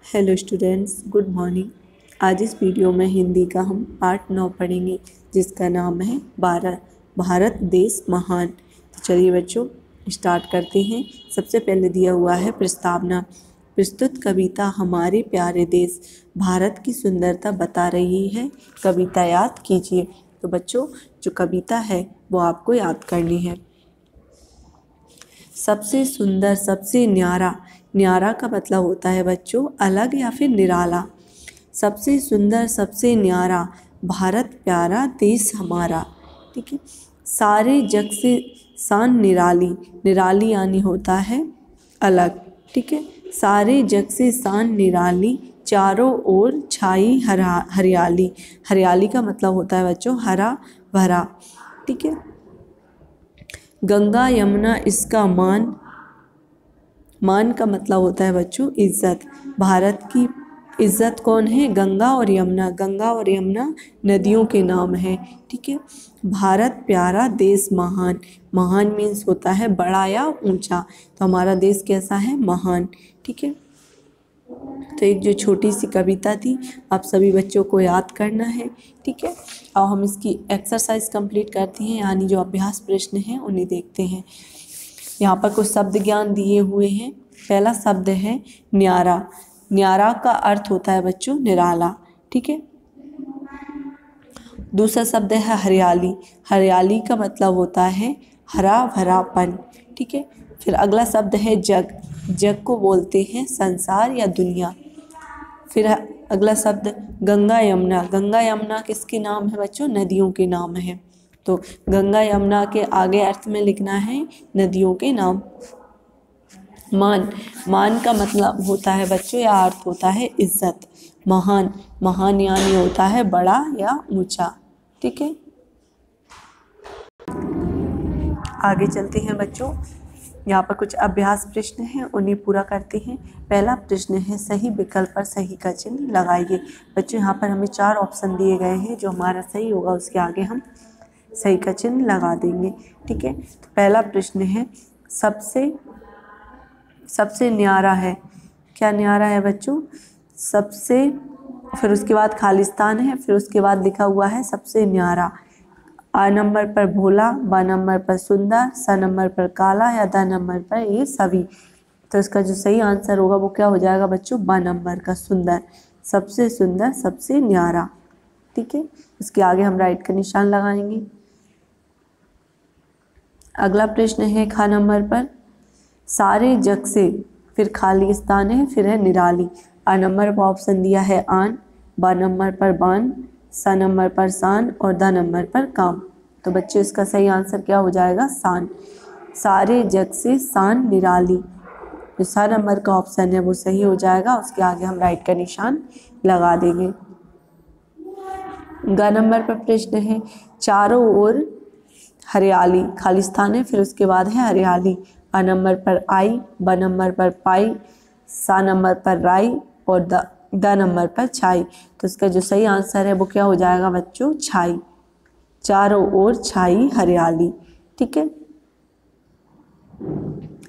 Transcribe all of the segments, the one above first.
Hello students, good morning. आज इस video में हिंदी का हम पार्ट 9 पढ़ेंगे, जिसका नाम है भारत देश महान। तो चलिए बच्चों, स्टार्ट करते हैं। सबसे पहले दिया हुआ है प्रस्तावना। प्रस्तुत कविता हमारे प्यारे देश भारत की सुंदरता बता रही है। कविता याद कीजिए। तो बच्चों, जो कविता है वो आपको याद करनी है। सबसे सुंदर, सबसे न्यारा। न्यारा का मतलब होता है बच्चों अलग या फिर निराला। सबसे सुंदर, सबसे न्यारा, भारत प्यारा देश हमारा। ठीक है। सारे जग से शान निराली। निराली यानी होता है अलग। ठीक है। सारे जग से शान निराली, चारों ओर छाई हरियाली। हरियाली का मतलब होता है बच्चों हरा भरा। ठीक है। गंगा यमुना इसका मान। मान का मतलब होता है बच्चों इज्जत। भारत की इज्जत कौन है? गंगा और यमुना। गंगा और यमुना नदियों के नाम हैं। ठीक है। भारत प्यारा देश महान। महान मीन्स होता है बड़ा या ऊंचा। तो हमारा देश कैसा है? महान। ठीक है। तो एक जो छोटी सी कविता थी, आप सभी बच्चों को याद करना है। ठीक है। और हम इसकी एक्सरसाइज कंप्लीट करते हैं, यानी जो अभ्यास प्रश्न हैं उन्हें देखते हैं। यहाँ पर कुछ शब्द ज्ञान दिए हुए हैं। पहला शब्द है न्यारा। न्यारा का अर्थ होता है बच्चों निराला। ठीक है। दूसरा शब्द है हरियाली। हरियाली का मतलब होता है हरा भरापन। ठीक है। फिर अगला शब्द है जग। जग को बोलते हैं संसार या दुनिया। फिर अगला शब्द गंगा यमुना। गंगा यमुना किसके नाम है बच्चों? नदियों के नाम है। तो गंगा यमुना के आगे अर्थ में लिखना है नदियों के नाम। मान। मान का मतलब होता है बच्चों या अर्थ होता है इज्जत। महान। महान यानी होता है बड़ा या ऊंचा। ठीक है। आगे चलते हैं बच्चों। यहाँ पर कुछ अभ्यास प्रश्न हैं, उन्हें पूरा करते हैं। पहला प्रश्न है सही विकल्प पर सही का चिन्ह लगाइए। बच्चों, यहाँ पर हमें 4 ऑप्शन दिए गए हैं। जो हमारा सही होगा उसके आगे हम सही का चिन्ह लगा देंगे। ठीक है। तो पहला प्रश्न है सबसे न्यारा है। क्या न्यारा है बच्चों? सबसे, फिर उसके बाद खालिस्तान है, फिर उसके बाद लिखा हुआ है सबसे न्यारा। आ नंबर पर भोला, बा नंबर पर सुंदर, सा नंबर पर काला या दा नंबर पर ये सभी। तो इसका जो सही आंसर होगा वो क्या हो जाएगा बच्चों? बा नंबर का सुंदर। सबसे सुंदर, सबसे न्यारा। ठीक है। इसके आगे हम राइट का निशान लगाएंगे। अगला प्रश्न है खा नंबर पर सारे जग से, फिर खालिस्तान है, फिर है निराली। आ नंबर पर ऑप्शन दिया है आन, बा नंबर पर बान, सा नंबर पर शान और दा नंबर पर काम। तो बच्चों इसका सही आंसर क्या हो जाएगा? शान। सारे जग से शान निराली। जो सा नंबर का ऑप्शन है वो सही हो जाएगा। उसके आगे हम राइट का निशान लगा देंगे। ग नंबर पर प्रश्न है चारों ओर हरियाली। खालिस्तान है, फिर उसके बाद है हरियाली। आ नंबर पर आई, ब नंबर पर पाई, सा नंबर पर राई और द नंबर पर छाई। तो इसका जो सही आंसर है वो क्या हो जाएगा बच्चों? छाई। चारों ओर छाई हरियाली। ठीक है।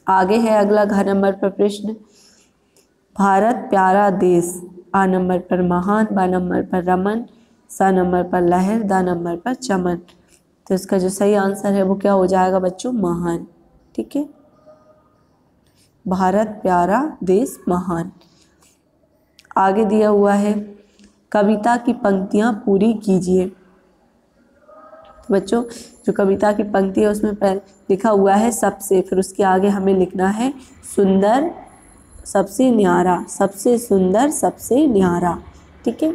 आगे है अगला घ नंबर पर प्रश्न भारत प्यारा देश। आ नंबर पर महान, बा नंबर पर रमन, सा नंबर पर लहर, दा नंबर पर चमन। तो इसका जो सही आंसर है वो क्या हो जाएगा बच्चों? महान। ठीक है। भारत प्यारा देश महान। आगे दिया हुआ है कविता की पंक्तियां पूरी कीजिए। तो बच्चों, जो कविता की पंक्ति है उसमें पहले लिखा हुआ है सबसे, फिर उसके आगे हमें लिखना है सुंदर, सबसे न्यारा, सबसे सुंदर, सबसे न्यारा। ठीक है।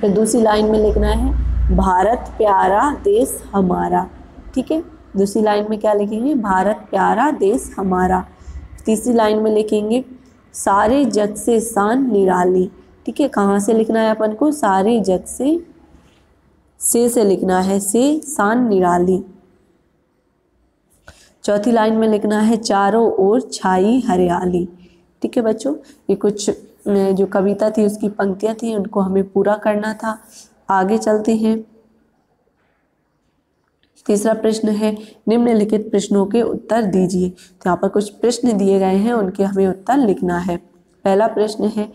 फिर दूसरी लाइन में लिखना है भारत प्यारा देश हमारा। ठीक है। दूसरी लाइन में क्या लिखेंगे? भारत प्यारा देश हमारा। तीसरी लाइन में लिखेंगे सारे जग से शान निराली। ठीक है। कहाँ से लिखना है अपन को? सारे जग से लिखना है, से शान निराली। चौथी लाइन में लिखना है चारों ओर छाई हरियाली। ठीक है बच्चों, ये कुछ जो कविता थी उसकी पंक्तियां थी, उनको हमें पूरा करना था। आगे चलते हैं। तीसरा प्रश्न है निम्नलिखित प्रश्नों के उत्तर दीजिए। तो यहाँ पर कुछ प्रश्न दिए गए हैं, उनके हमें उत्तर लिखना है। पहला प्रश्न है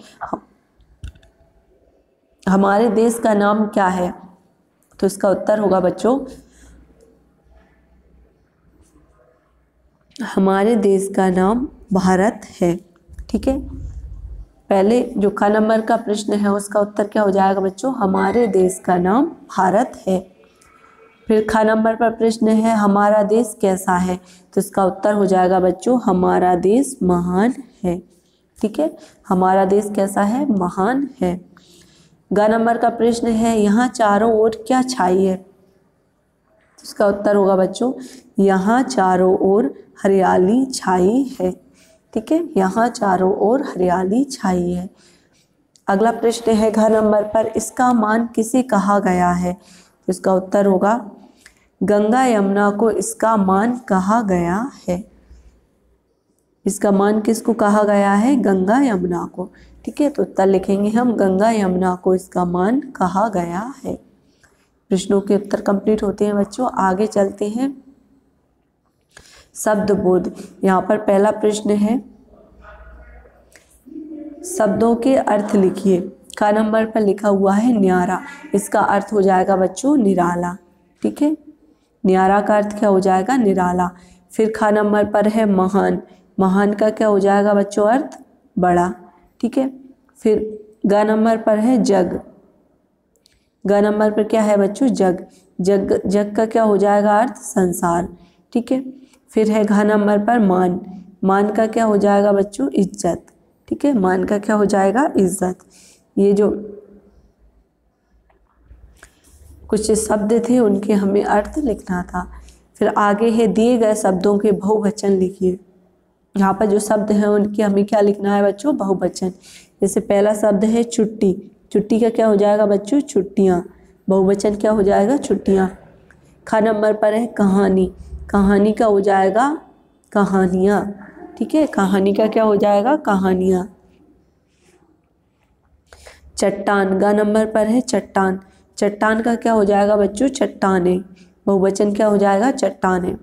हमारे देश का नाम क्या है? तो इसका उत्तर होगा बच्चों हमारे देश का नाम भारत है। ठीक है, पहले जो ख नंबर का प्रश्न है उसका उत्तर क्या हो जाएगा बच्चों? हमारे देश का नाम भारत है। फिर ख नंबर पर प्रश्न है हमारा देश कैसा है? तो इसका उत्तर हो जाएगा बच्चों हमारा देश महान है। ठीक है, हमारा देश कैसा है? महान है। ग नंबर का प्रश्न है यहाँ चारों ओर क्या छाई है? तो इसका उत्तर होगा बच्चों यहाँ चारों ओर हरियाली छाई है। ठीक है, यहाँ चारों ओर हरियाली छाई है। अगला प्रश्न है घ नंबर पर इसका मान किसे कहा गया है? तो इसका उत्तर होगा गंगा यमुना को इसका मान कहा गया है। इसका मान किसको कहा गया है? गंगा यमुना को। ठीक है, तो उत्तर लिखेंगे हम गंगा यमुना को इसका मान कहा गया है। प्रश्नों के उत्तर कंप्लीट होते हैं बच्चों। आगे चलते हैं शब्द बोध। यहाँ पर पहला प्रश्न है शब्दों के अर्थ लिखिए। क नंबर पर लिखा हुआ है न्यारा, इसका अर्थ हो जाएगा बच्चों निराला। ठीक है, न्यारा का अर्थ क्या हो जाएगा? निराला। फिर ख नंबर पर है महान, महान का क्या हो जाएगा बच्चों? अर्थ बड़ा। ठीक है, फिर ग नंबर पर है जग, ग नंबर पर क्या है बच्चों? जग, जग जग का क्या हो जाएगा? अर्थ संसार। ठीक है, फिर है घ नंबर पर मान, मान का क्या हो जाएगा बच्चों? इज्जत। ठीक है, मान का क्या हो जाएगा? इज्जत। ये जो कुछ शब्द थे उनके हमें अर्थ लिखना था। फिर आगे है दिए गए शब्दों के बहुवचन लिखिए। यहाँ पर जो शब्द हैं उनके हमें क्या लिखना है बच्चों? बहुवचन। जैसे पहला शब्द है छुट्टी, छुट्टी का क्या हो जाएगा बच्चों? छुट्टियाँ। बहुवचन क्या हो जाएगा? छुट्टियाँ। ख नंबर पर है कहानी, कहानी का हो जाएगा? कहानियाँ। ठीक है, कहानी का क्या हो जाएगा? कहानियाँ। चट्टान, ग नंबर पर है चट्टान, चट्टान का क्या हो जाएगा बच्चों? चट्टाने। बहुवचन क्या हो जाएगा? चट्टाने।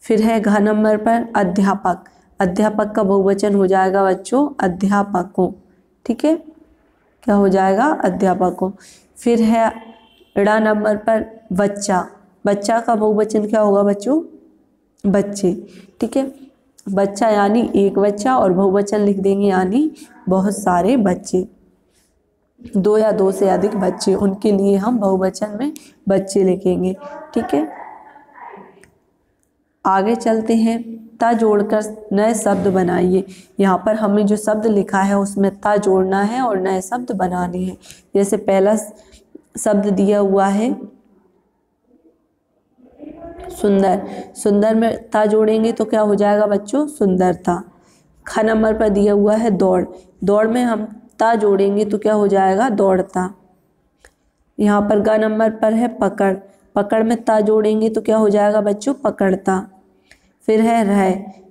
फिर है घ नंबर पर अध्यापक, अध्यापक का बहुवचन हो जाएगा बच्चों? अध्यापकों। ठीक है, क्या हो जाएगा? अध्यापकों। फिर है ड़ नंबर पर बच्चा, बच्चा का बहुवचन क्या होगा बच्चों? बच्चे। ठीक है, बच्चा यानी एक बच्चा और बहुवचन लिख देंगे यानी बहुत सारे बच्चे, दो या दो से अधिक बच्चे, उनके लिए हम बहुवचन में बच्चे लिखेंगे। ठीक है, आगे चलते हैं ता जोड़कर नए शब्द बनाइए। यहाँ पर हमें जो शब्द लिखा है उसमें ता जोड़ना है और नए शब्द बनाने हैं। जैसे पहला शब्द दिया हुआ है सुंदर, सुंदर में ता जोड़ेंगे तो क्या हो जाएगा बच्चों? सुंदरता। ख नंबर पर दिया हुआ है दौड़, दौड़ में हम ता जोड़ेंगे तो क्या हो जाएगा? दौड़ता। यहाँ पर ग नंबर पर है पकड़, पकड़ में ता जोड़ेंगे तो क्या हो जाएगा बच्चों? पकड़ता। फिर है रह,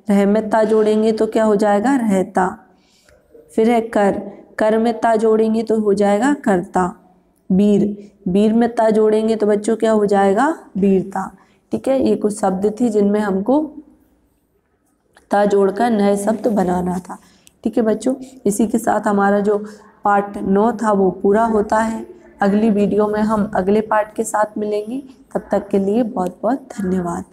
रह में ता जोड़ेंगे तो क्या हो जाएगा? रहता। फिर है कर, कर में ता जोड़ेंगे तो हो जाएगा करता। वीर, वीर में ता जोड़ेंगे तो बच्चों क्या हो जाएगा? वीरता। ठीक है, ये कुछ शब्द थी जिनमें हमको ता जोड़कर नए शब्द बनाना था। ठीक है बच्चों, इसी के साथ हमारा जो पार्ट 9 था वो पूरा होता है। अगली वीडियो में हम अगले पार्ट के साथ मिलेंगे। तब तक के लिए बहुत बहुत धन्यवाद।